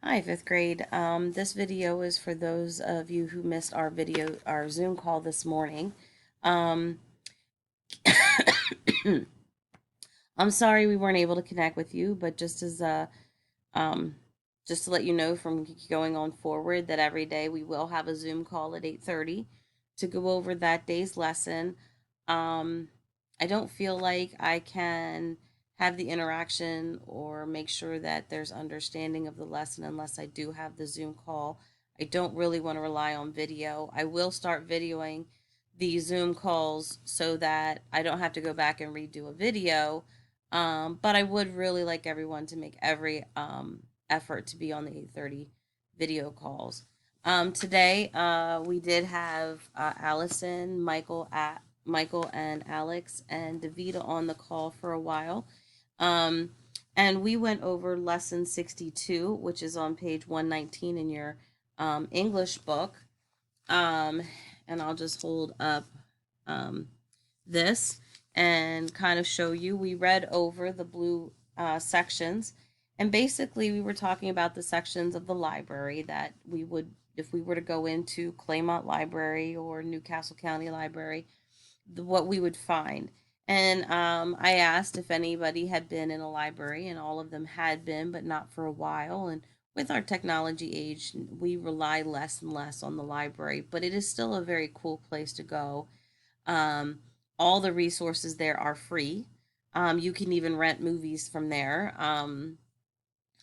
Hi, fifth grade. This video is for those of you who missed our Zoom call this morning. Um, I'm sorry we weren't able to connect with you, but um, just to let you know from going on forward that every day we will have a Zoom call at 8:30 to go over that day's lesson. Um, I don't feel like I can have the interaction or make sure that there's understanding of the lesson unless I do have the Zoom call. I don't really want to rely on video. I will start videoing the Zoom calls so that I don't have to go back and redo a video. But I would really like everyone to make every effort to be on the 8:30 video calls. Today, we did have Allison, Michael and Alex and Davita on the call for a while. Um, and we went over lesson 62, which is on page 119 in your English book. Um, and I'll just hold up um, this and kind of show you. We read over the blue sections, and basically, we were talking about the sections of the library that we would, if we were to go into Claymont Library or Newcastle County Library, what we would find. And I asked if anybody had been in a library, and all of them had been, but not for a while. And with our technology age, we rely less and less on the library, but it is still a very cool place to go. um, all the resources there are free. You can even rent movies from there.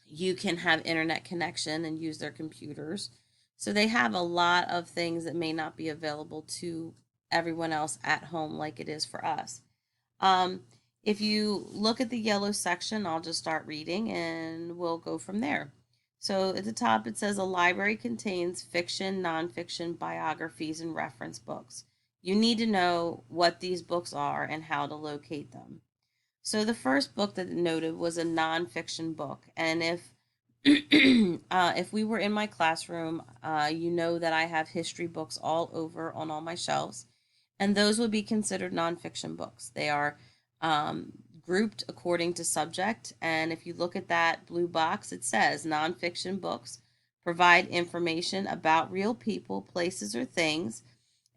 You can have internet connection and use their computers. So they have a lot of things that may not be available to everyone else at home like it is for us. Um, if you look at the yellow section, I'll just start reading and we'll go from there. So at the top, it says a library contains fiction, nonfiction, biographies, and reference books. You need to know what these books are and how to locate them. So the first book that it noted was a nonfiction book, and if we were in my classroom, you know that I have history books all over on all my shelves, and those would be considered nonfiction books. They are um, grouped according to subject, and if you look at that blue box, it says nonfiction books provide information about real people, places, or things,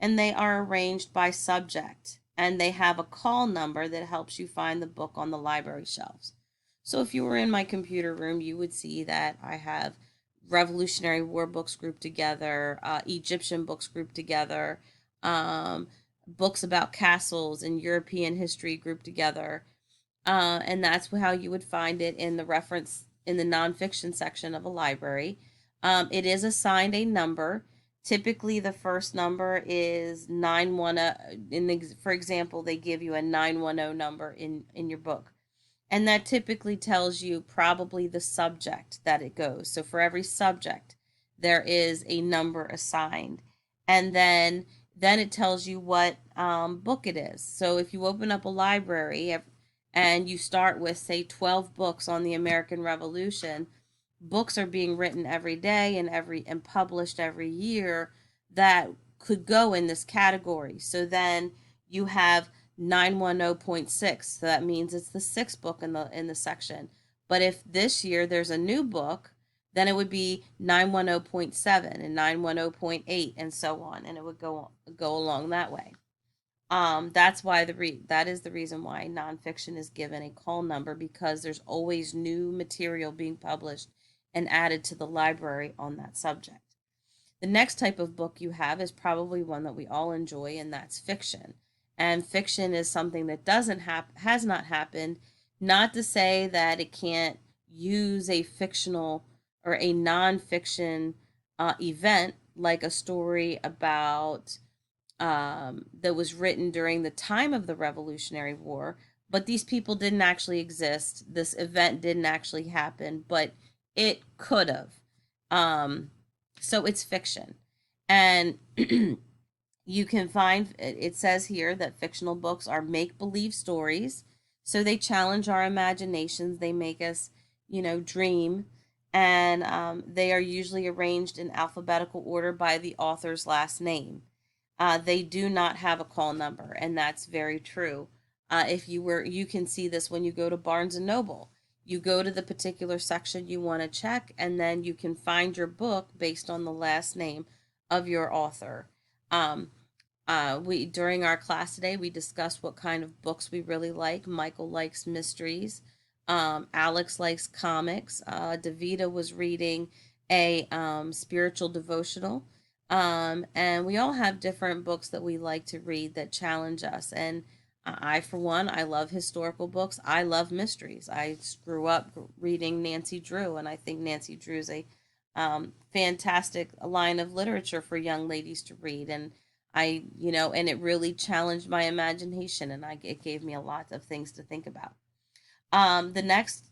and they are arranged by subject, and they have a call number that helps you find the book on the library shelves. So if you were in my computer room, you would see that I have Revolutionary War books grouped together, Egyptian books grouped together, um, books about castles and European history grouped together. And that's how you would find it in the reference in the nonfiction section of a library. It is assigned a number. Typically, the first number is 910. For example, they give you a 910 number in your book, and that typically tells you probably the subject that it goes. So for every subject, there is a number assigned, and then it tells you what book it is. So if you open up a library and you start with, say, 12 books on the American Revolution, books are being written every day and published every year that could go in this category. So then you have 910.6. So that means it's the sixth book in the section. But if this year there's a new book, then it would be 910.7 and 910.8 and so on, and it would go along that way. That is the reason why nonfiction is given a call number, because there's always new material being published and added to the library on that subject. The next type of book you have is probably one that we all enjoy, and that's fiction. And fiction is something that has not happened. Not to say that it can't use a fictional or a nonfiction event, like a story about that was written during the time of the Revolutionary War, but these people didn't actually exist. This event didn't actually happen, but it could have. Um, so it's fiction. And you can find, it says here that fictional books are make believe stories. So they challenge our imaginations, they make us, dream. And they are usually arranged in alphabetical order by the author's last name. They do not have a call number, and that's very true. You can see this when you go to Barnes and Noble. You go to the particular section you want to check, and then you can find your book based on the last name of your author. Um, we during our class today, we discussed what kind of books we really like. Michael likes mysteries. Alex likes comics. Davita was reading a spiritual devotional. And we all have different books that we like to read that challenge us. And I, for one, I love historical books. I love mysteries. I grew up reading Nancy Drew, and I think Nancy Drew is a fantastic line of literature for young ladies to read. And and it really challenged my imagination, and it gave me a lot of things to think about. The next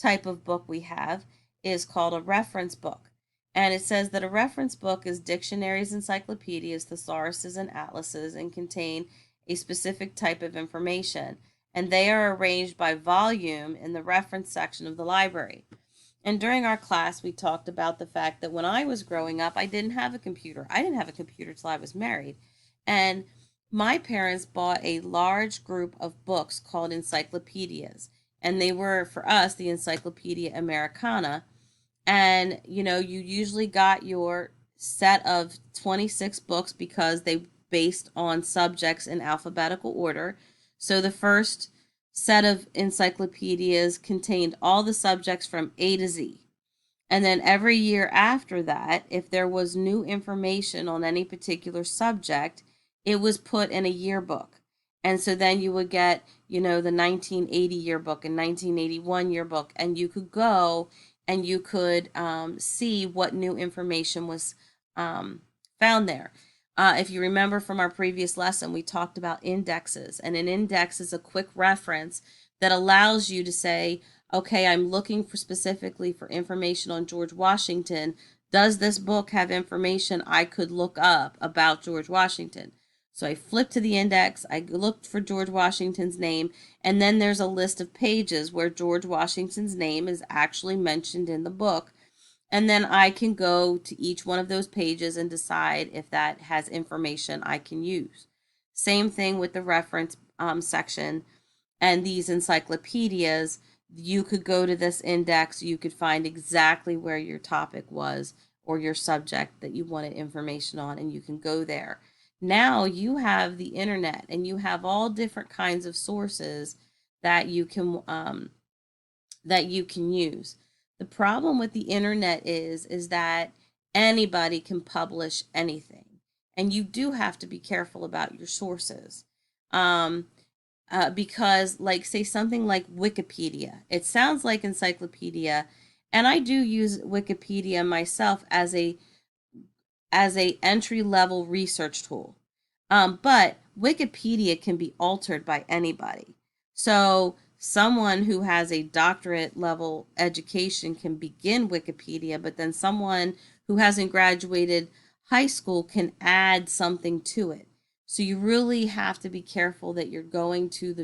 type of book we have is called a reference book. And it says that a reference book is dictionaries, encyclopedias, thesauruses, and atlases, and contain a specific type of information. And they are arranged by volume in the reference section of the library. And during our class, we talked about the fact that when I was growing up, I didn't have a computer. I didn't have a computer till I was married. And my parents bought a large group of books called encyclopedias. And they were, for us, the Encyclopedia Americana. And, you usually got your set of 26 books because they based on subjects in alphabetical order. So the first set of encyclopedias contained all the subjects from A to Z. And then every year after that, if there was new information on any particular subject, it was put in a yearbook. And so then you would get, the 1980 yearbook and 1981 yearbook, and you could go and you could see what new information was found there. If you remember from our previous lesson, we talked about indexes, and an index is a quick reference that allows you to say, okay, I'm looking for specifically for information on George Washington. Does this book have information I could look up about George Washington? So I flipped to the index, I looked for George Washington's name, and then there's a list of pages where George Washington's name is actually mentioned in the book. And then I can go to each one of those pages and decide if that has information I can use. Same thing with the reference section and these encyclopedias. You could go to this index, you could find exactly where your topic was or your subject that you wanted information on, and you can go there. Now you have the internet, and you have all different kinds of sources that you can use. The problem with the internet is that anybody can publish anything, and you do have to be careful about your sources. Because, like, say something like Wikipedia, it sounds like encyclopedia, and I do use Wikipedia myself as a entry level research tool. But Wikipedia can be altered by anybody. So someone who has a doctorate level education can begin Wikipedia, but then someone who hasn't graduated high school can add something to it. So you really have to be careful that you're going to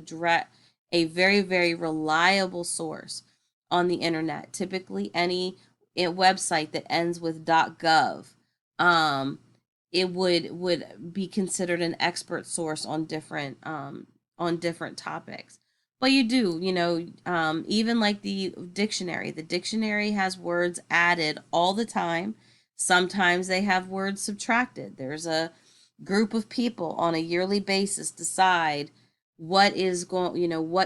a very, very reliable source on the internet. Typically, any website that ends with .gov, it would be considered an expert source on different topics. But you do, even like the dictionary. The dictionary has words added all the time. Sometimes they have words subtracted. There's a group of people on a yearly basis decide what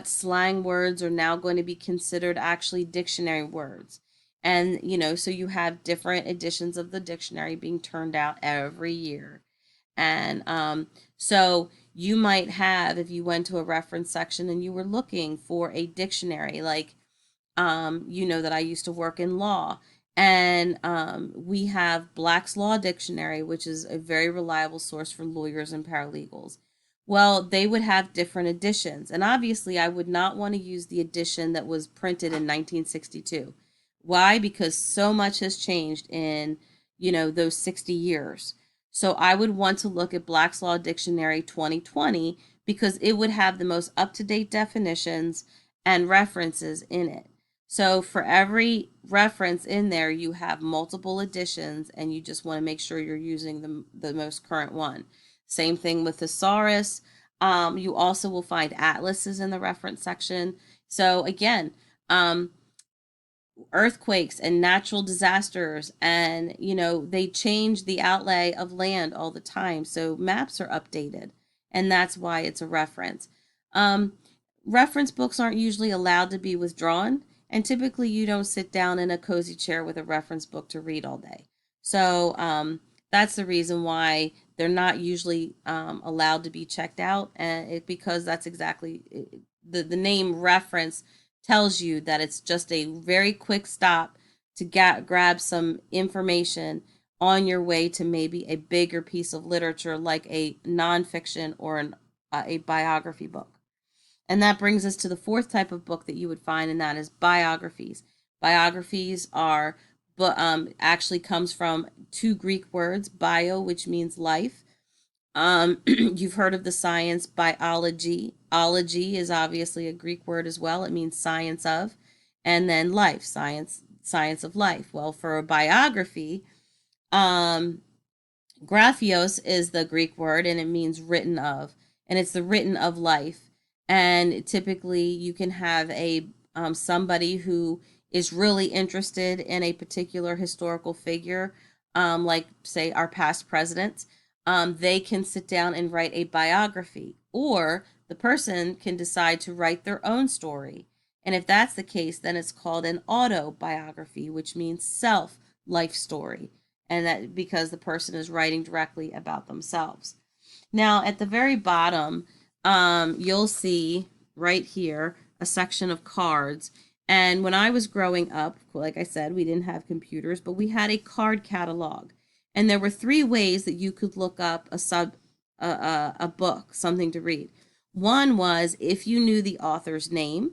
slang words are now going to be considered actually dictionary words. And, so you have different editions of the dictionary being turned out every year. And so you might have, if you went to a reference section and you were looking for a dictionary, like, that I used to work in law. And we have Black's Law Dictionary, which is a very reliable source for lawyers and paralegals. Well, they would have different editions. And obviously, I would not want to use the edition that was printed in 1962. Why? Because so much has changed in, those 60 years. So I would want to look at Black's Law Dictionary 2020 because it would have the most up-to-date definitions and references in it. So for every reference in there, you have multiple editions, and you just want to make sure you're using the most current one. Same thing with thesaurus. You also will find atlases in the reference section. So again, um, earthquakes and natural disasters, and they change the outlay of land all the time, so maps are updated, and that's why it's a reference. Reference books aren't usually allowed to be withdrawn, and typically you don't sit down in a cozy chair with a reference book to read all day. So that's the reason why they're not usually allowed to be checked out, and because that's exactly the name reference tells you that it's just a very quick stop to grab some information on your way to maybe a bigger piece of literature like a nonfiction or a biography book. And that brings us to the fourth type of book that you would find, and that is biographies. Biographies are, but actually comes from two Greek words, bio, which means life. You've heard of the science biology. Ology is obviously a Greek word as well. It means science of, and then life, science of life. Well, for a biography, graphios is the Greek word, and it means written of, and it's the written of life. And typically, you can have a somebody who is really interested in a particular historical figure, like say our past presidents. They can sit down and write a biography, or the person can decide to write their own story. And if that's the case, then it's called an autobiography, which means self life story, and that because the person is writing directly about themselves. Now, at the very bottom, you'll see right here a section of cards. And when I was growing up, like I said, we didn't have computers, but we had a card catalog. And there were three ways that you could look up a book, something to read. One was if you knew the author's name,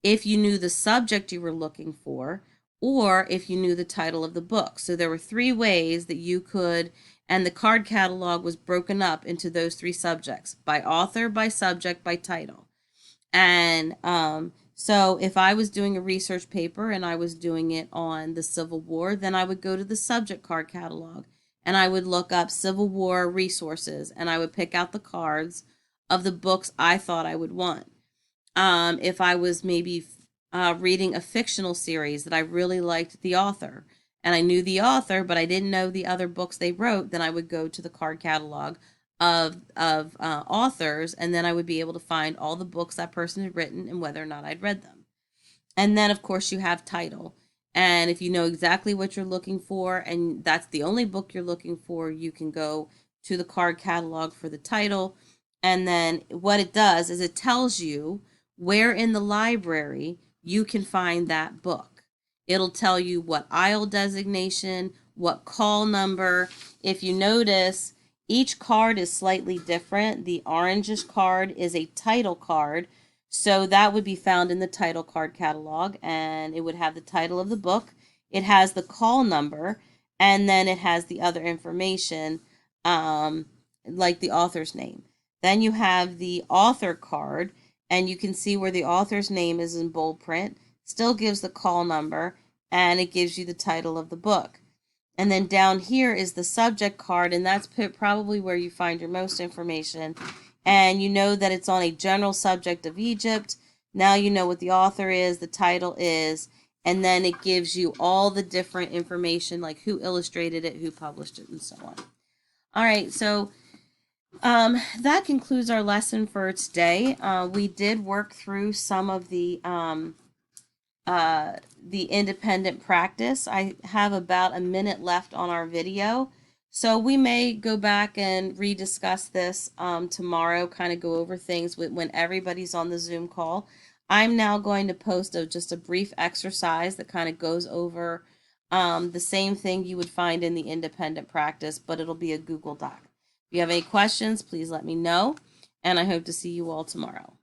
if you knew the subject you were looking for, or if you knew the title of the book. So there were three ways that you could, and the card catalog was broken up into those three subjects: by author, by subject, by title. And so if I was doing a research paper and I was doing it on the Civil War, then I would go to the subject card catalog and I would look up Civil War resources, and I would pick out the cards of the books I thought I would want. If I was maybe reading a fictional series that I really liked the author, and I knew the author, but I didn't know the other books they wrote, then I would go to the card catalog of authors, and then I would be able to find all the books that person had written and whether or not I'd read them. And then, of course, you have title. And if you know exactly what you're looking for, and that's the only book you're looking for, you can go to the card catalog for the title. And then what it does is it tells you where in the library you can find that book. It'll tell you what aisle designation, what call number. If you notice, each card is slightly different. The orangish card is a title card, so that would be found in the title card catalog, and it would have the title of the book. It has the call number, and then it has the other information, like the author's name. Then you have the author card, and you can see where the author's name is in bold print. Still gives the call number, and it gives you the title of the book. And then down here is the subject card, and that's probably where you find your most information. And you know that it's on a general subject of Egypt. Now you know what the author is, the title is, and then it gives you all the different information, like who illustrated it, who published it, and so on. All right, so that concludes our lesson for today. We did work through some of the independent practice. I have about a minute left on our video, so we may go back and rediscuss this tomorrow, kind of go over things when everybody's on the Zoom call. I'm now going to post just a brief exercise that kind of goes over the same thing you would find in the independent practice, but it'll be a Google Doc. If you have any questions, please let me know, and I hope to see you all tomorrow.